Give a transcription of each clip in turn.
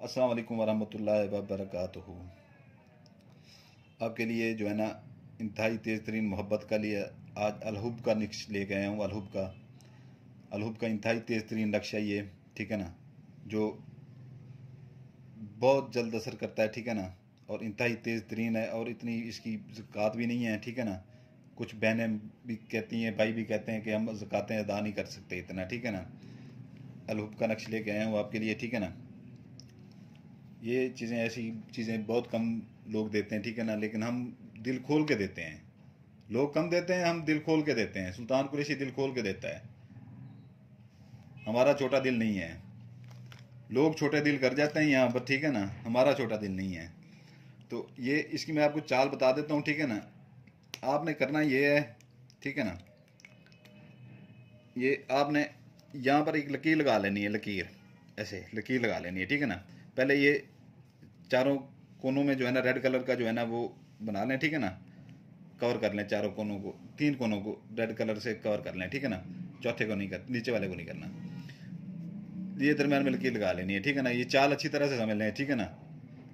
अस्सलाम वालेकुम वरहमतुल्लाहि वबरकातुहू। आपके लिए जो है ना इंतहाई तेज़ तरीन मोहब्बत का लिए आज अलहुब का नक्श लेके आया हूँ। अलहुब का इंतहाई तेज़ तरीन नक्शा ये, ठीक है ना, जो बहुत जल्द असर करता है, ठीक है ना, और इंतहाई तेज़ तरीन है और इतनी इसकी ज़कात भी नहीं है, ठीक है ना। कुछ बहनें भी कहती हैं, भाई भी कहते हैं कि हम ज़कातें अदा नहीं कर सकते इतना, ठीक है ना। अलहुब का नक्श लेके आया हूँ आपके लिए, ठीक है ना। ये चीज़ें, ऐसी चीज़ें बहुत कम लोग देते हैं, ठीक है ना, लेकिन हम दिल खोल के देते हैं। लोग कम देते हैं, हम दिल खोल के देते हैं। सुल्तान कुरैशी दिल खोल के देता है, हमारा छोटा दिल नहीं है। लोग छोटे दिल कर जाते हैं यहाँ पर, ठीक है ना, हमारा छोटा दिल नहीं है। तो ये इसकी मैं आपको चाल बता देता हूँ, ठीक है ना। आपने करना ये है, ठीक है ना, ये आपने यहाँ पर एक लकीर लगा लेनी है, लकीर ऐसे लकीर लगा लेनी है, ठीक है ना। पहले ये चारों कोनों में जो है ना रेड कलर का जो है ना वो बना लें, ठीक है ना। कवर कर लें चारों कोनों को, 3 कोनों को रेड कलर से कवर कर लें, ठीक है ना। चौथे को नहीं कर, नीचे वाले को नहीं करना। ये दरम्यान में लकीर लगा लेनी है, ठीक है ना। ये चाल अच्छी तरह से समझ लें, ठीक है ना,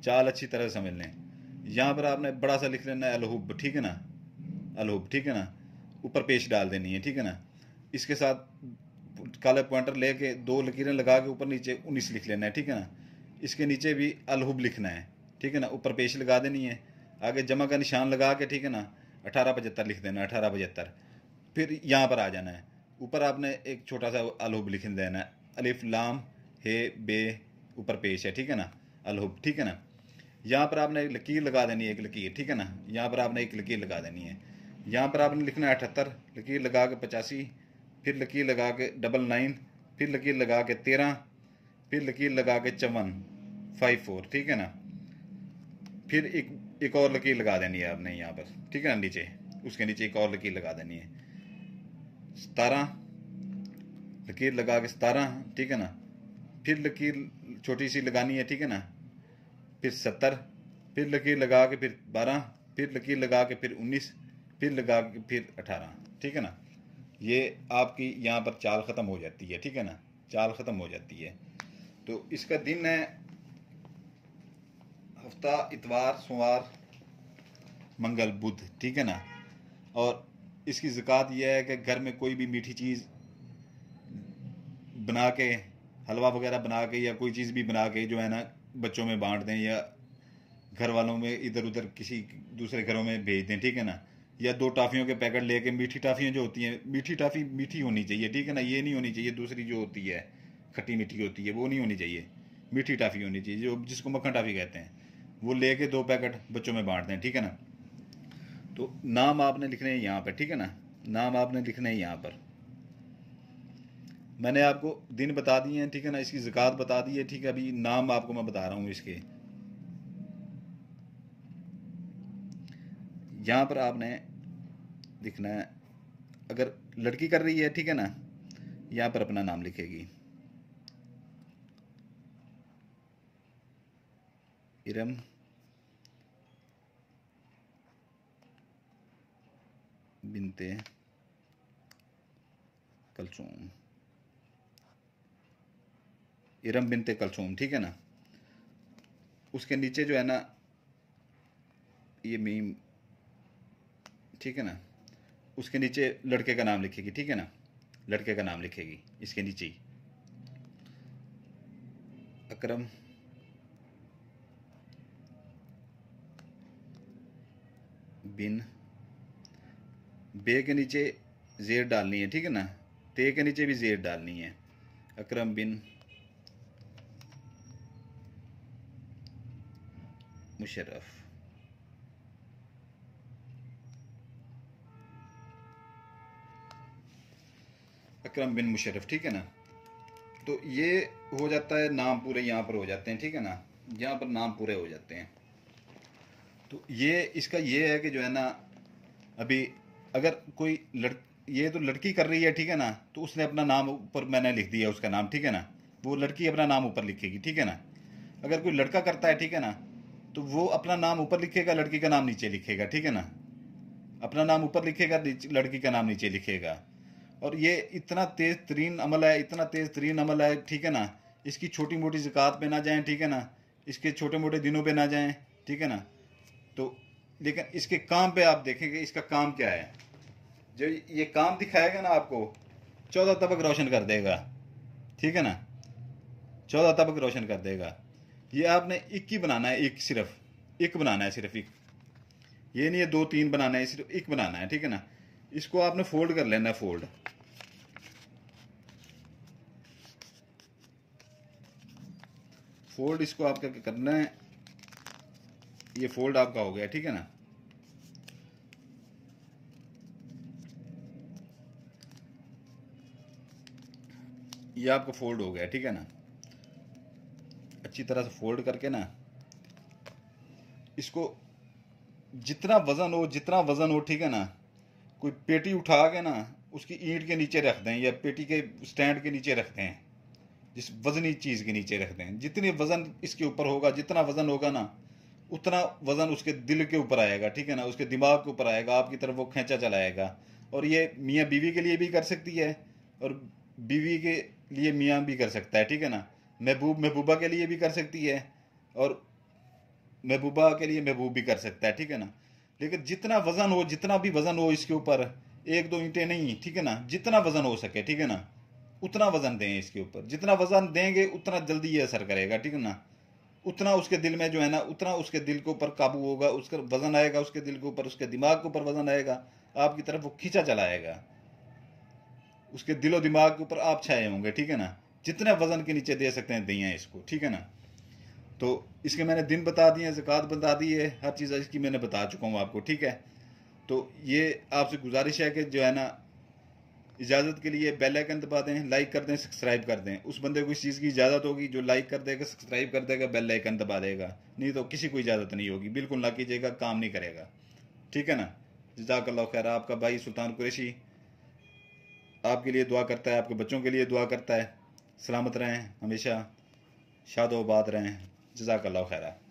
चाल अच्छी तरह से समझ लें। यहाँ पर आपने बड़ा सा लिख लेना है अलहुब, ठीक है ना, अलहुब, ठीक है ना। ऊपर पेश डाल देनी है, ठीक है ना। इसके साथ काले पॉइंटर लेके 2 लकीरें लगा के ऊपर नीचे 19 लिख लेना है, ठीक है ना। इसके नीचे भी अलहुब लिखना है, ठीक है ना। ऊपर पेश लगा देनी है, आगे जमा का निशान लगा के, ठीक है ना, 1875 लिख देना, 1875। फिर यहाँ पर आ जाना है, ऊपर आपने एक छोटा सा अलहुब लिख देना है, अलिफ लाम हे बे, ऊपर पेश है, ठीक है ना, अलहुब, ठीक है ना। यहाँ पर आपने एक लकीर लगा देनी है, एक लकीर, ठीक है ना। यहाँ पर आपने एक लकीर लगा देनी है। यहाँ पर आपने लिखना है 78, लकीर लगा के 85, फिर लकीर लगा के 99, फिर लकीर लगा के 13, फिर लकीर लगा के 54, 54, ठीक है ना। फिर एक और लकीर लगा देनी है आपने यहाँ पर, ठीक है ना, नीचे उसके नीचे एक और लकीर लगा देनी है, 17, लकीर लगा के 17, ठीक है ना। फिर लकीर छोटी सी लगानी है, ठीक है ना। फिर 70, फिर लकीर लगा के फिर 12, फिर लकीर लगा के फिर 19, फिर लगा के फिर 18, ठीक है ना। ये आपकी यहाँ पर चाल ख़त्म हो जाती है, ठीक है ना, चाल ख़त्म हो जाती है। तो इसका दिन है हफ्ता इतवार सोमवार मंगल बुध, ठीक है ना। और इसकी ज़कात यह है कि घर में कोई भी मीठी चीज़ बना के, हलवा वगैरह बना के या कोई चीज़ भी बना के जो है ना बच्चों में बांट दें, या घर वालों में इधर उधर किसी दूसरे घरों में भेज दें, ठीक है ना। या 2 टाफ़ियों के पैकेट लेके, मीठी टाफ़ियाँ जो होती हैं, मीठी टाफ़ी मीठी होनी चाहिए, ठीक है ना, ये नहीं होनी चाहिए दूसरी जो होती है खट्टी मीठी होती है, वो नहीं होनी चाहिए। मीठी टाफ़ी होनी चाहिए, जो जिसको मक्खन टाफ़ी कहते हैं। वो लेके 2 पैकेट बच्चों में बांट दें, ठीक है ना। तो नाम आपने लिखने हैं यहाँ पर, ठीक है ना, नाम आपने लिखने हैं यहाँ पर। मैंने आपको दिन बता दिए हैं, ठीक है ना, इसकी ज़कात बता दी है, ठीक है। अभी नाम आपको मैं बता रहा हूँ इसके। यहाँ पर आपने लिखना है, अगर लड़की कर रही है, ठीक है ना, यहाँ पर अपना नाम लिखेगी, इरम बिनते कलसूम, इरम बिनते कलसूम, ठीक है ना। उसके नीचे जो है ना ये मीम, ठीक है ना, उसके नीचे लड़के का नाम लिखेगी, ठीक है ना, लड़के का नाम लिखेगी इसके नीचे ही, अकरम बिन, बे के नीचे जेर डालनी है, ठीक है ना, ते के नीचे भी जेर डालनी है, अकरम बिन मुशर्रफ, अकरम बिन मुशर्रफ, ठीक है ना। तो ये हो जाता है, नाम पूरे यहाँ पर हो जाते हैं, ठीक है ना, यहाँ पर नाम पूरे हो जाते हैं। तो ये इसका ये है कि जो है ना, अभी अगर कोई ये तो लड़की कर रही है, ठीक है ना, तो उसने अपना नाम ऊपर मैंने लिख दिया उसका नाम, ठीक है ना। वो लड़की अपना नाम ऊपर लिखेगी, ठीक है ना। अगर कोई लड़का करता है, ठीक है ना, तो वो अपना नाम ऊपर लिखेगा, लड़की का नाम नीचे लिखेगा, ठीक है ना। अपना नाम ऊपर लिखेगा, लड़की का नाम नीचे लिखेगा। और ये इतना तेज तरीन अमल है, इतना तेज तरीन अमल है, ठीक है ना। इसकी छोटी मोटी ज़कात पे ना जाएं, ठीक है ना। इसके छोटे मोटे दिनों पे ना जाएं, ठीक है ना। तो लेकिन इसके काम पे आप देखेंगे इसका काम क्या है। जो ये काम दिखाएगा ना आपको 14 तबक रोशन कर देगा, ठीक है ना, 14 तबक रोशन कर देगा। ये आपने एक ही बनाना है, एक सिर्फ एक बनाना है, सिर्फ एक, ये नहीं है 2 3 बनाना है, सिर्फ एक बनाना है, ठीक है ना। इसको आपने फोल्ड कर लेना है, फोल्ड फोल्ड इसको आपका क्या करना है, ये फोल्ड आपका हो गया, ठीक है ना। ये आपका फोल्ड हो गया, ठीक है ना। अच्छी तरह से फोल्ड करके ना इसको जितना वजन हो, ठीक है ना, कोई पेटी उठा के ना उसकी ईंट के नीचे रख दें या पेटी के स्टैंड के नीचे रख दें, जिस वजनी चीज के नीचे रख दें। जितनी वजन इसके ऊपर होगा, जितना वजन होगा ना, उतना वजन उसके दिल के ऊपर आएगा, ठीक है ना, उसके दिमाग के ऊपर आएगा, आपकी तरफ वो खींचा चलाएगा। और ये मियाँ बीवी के लिए भी कर सकती है और बीवी के लिए मियाँ भी कर सकता है, ठीक है ना। महबूबा के लिए भी कर सकती है और महबूबा के लिए महबूब भी कर सकता है, ठीक है ना। लेकिन जितना भी वजन हो इसके ऊपर, 1 2 ईंटें नहीं, ठीक है ना, जितना वजन हो सके, ठीक है ना, उतना वजन दें इसके ऊपर। जितना वजन देंगे उतना जल्दी ये असर करेगा, ठीक है ना। उतना उसके दिल में जो है ना, उतना उसके दिल के ऊपर काबू होगा, उसका वजन आएगा उसके दिल के ऊपर, उसके दिमाग के ऊपर वजन आएगा, आपकी तरफ वो खींचा चलाएगा, उसके दिलो दिमाग के ऊपर आप छाए होंगे, ठीक है ना। जितने वजन के नीचे दे सकते हैं दिए इसको, ठीक है ना। तो इसके मैंने दिन बता दिए, ज़कात बता दी है, हर चीज़ इसकी मैंने बता चुका हूँ आपको, ठीक है। तो ये आपसे गुजारिश है कि जो है ना, इजाज़त के लिए बेल आइकन दबा दें, लाइक कर दें, सब्सक्राइब कर दें। उस बंदे को इस चीज़ की इजाज़त होगी जो लाइक कर देगा, सब्सक्राइब कर देगा, बेल आइकन दबा देगा, नहीं तो किसी को इजाज़त नहीं होगी। बिल्कुल ना कीजिएगा, काम नहीं करेगा, ठीक है ना। जज़ाकल्लाह खैर। आपका भाई सुल्तान कुरैशी आपके लिए दुआ करता है, आपके बच्चों के लिए दुआ करता है। सलामत रहें, हमेशा शादोबाद रहें। जज़ाकल्लाह खैर।